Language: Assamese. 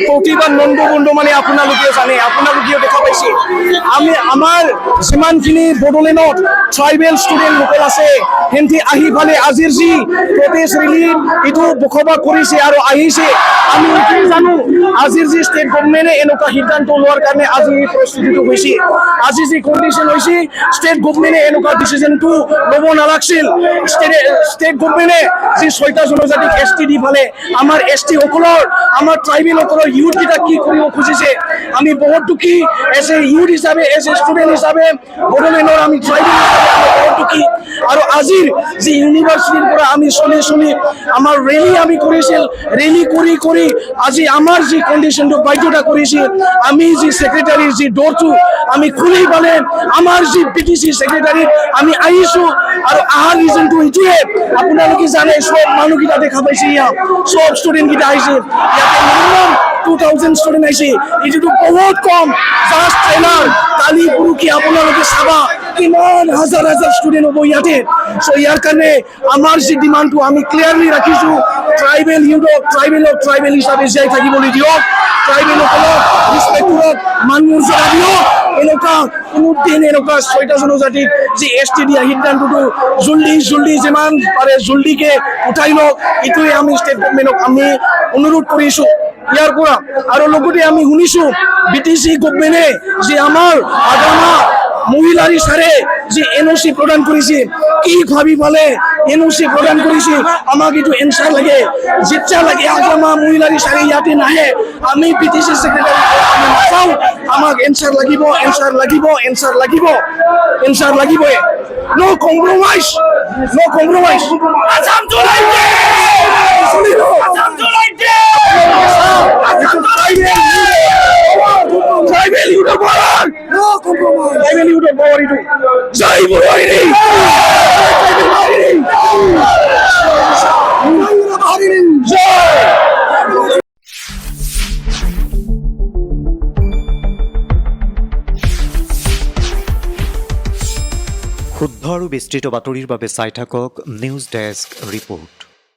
প্ৰতিবাদ বন্ধু মানে আপোনালোকে জানে, আপোনালোকেও দেখা পাইছে। আমাৰ যিমানখিনি বড়োলেণ্ডত ট্ৰাইবেল ষ্টুডেণ্ট লোকেল আছে, সিহঁতি আহি ফালে আজিৰ যি প্ৰটেষ্ট ৰেলী এইটো বসবাস কৰিছে আৰু আহিছে। আমি এইটোও জানো আজিৰ যি ষ্টেট গভৰ্ণমেণ্টে এনেকুৱা সিদ্ধান্ত লোৱাৰ কাৰণে আজি এই পৰিস্থিতিটো হৈছে। আজি যি কণ্ডিশ্যন হৈছে, ষ্টেট গভৰ্ণমেণ্টে এনেকুৱা ডিচিশ্যনটো ল'ব নালাগিছিল। ষ্টেট গভৰ্ণমেণ্টে যি 6টা জনজাতিক ST দি ফালে আমাৰ ST সকলৰ, আমাৰ ট্ৰাইবেল সকলৰ ইউথকেইটা কি কৰিব খুজিছে, আমি বহুত দুখী। এজ এ ইউথ হিচাপে, এজ এ ষ্টুডেণ্ট হিচাপে বড়োলেণ্ডৰ আমি ট্ৰাইবেল হিচাপে আমি বহুত দুখী। আৰু আজিৰ যি ইউনিভাৰ্চিটিৰ পৰা আমি চলি আমাৰ ৰেলী আমি কৰিছিল, ৰেলী কৰি আজি আমাৰ যি কণ্ডিশ্যনটো বাধ্যতা কৰিছিল, আমি যি ছেক্ৰেটাৰীৰ যি ডৰটো আমি খুলি পালে আমাৰ যি PTC ছেক্ৰেটাৰীত আমি আহিছোঁ। আৰু অহাৰ ৰিজনটো এইটোৱে, আপোনালোকে জানে চব মানুহকেইটা দেখা পাইছে, ইয়াত চব ষ্টুডেণ্টকেইটা আহিছে। ইয়াতে মিনিমাম 2000 ষ্টুডেণ্ট আহিছে, এইটোতো বহুত কম। জাষ্ট ট্ৰেইলাৰ কালি পৰহি আপোনালোকে চাবা কিমান হাজাৰ ষ্টুডেণ্ট হ'ব ইয়াতে। চ' ইয়াৰ কাৰণে আমাৰ যি ডিমাণ্ডটো আমি ক্লিয়াৰলি ৰাখিছোঁ, ট্ৰাইবেল ইউথক ট্ৰাইবেল হিচাপে জীয়াই থাকিবলৈ দিয়ক, ট্ৰাইবেলসকলক ৰিচপেক্ট কৰক, মান মৰ্যাদা দিয়ক। এনেকুৱা কোনোদিন এনেকুৱা 6টা জনজাতিক যি ST দিয়া সিদ্ধান্তটো জল্দি যিমান পাৰে জল্দিকে উঠাই লওক, এইটোৱে আমি ষ্টেট গভৰ্ণমেণ্টক আমি অনুৰোধ কৰিছোঁ ইয়াৰ পৰা। আৰু লগতে আমি শুনিছোঁ BTC গভৰ্ণমেণ্টে যি আমাৰ আদামা মহিলাৰ ইচাৰে যি NOC প্ৰদান কৰিছে, কি ভাবি পালে NOC প্ৰদান কৰিছে, আমাক এইটো এনচাৰ লাগে। যেতিয়া লাগে আদামা মহিলাৰ ইচাৰে ইয়াতে নাহে, আমি BTC ছেক্ৰেটাৰী আমি নাচাওঁ, আমাক এনচাৰ লাগিবই। No compromise. Assam to like Tribal youth power. No compromise. Tribal youth power itu. Jai Bhojpuri. শুদ্ধ আৰু বিস্তৃত বাতৰিৰ বাবে চাই থাকক নিউজ ডেস্ক ৰিপোৰ্ট।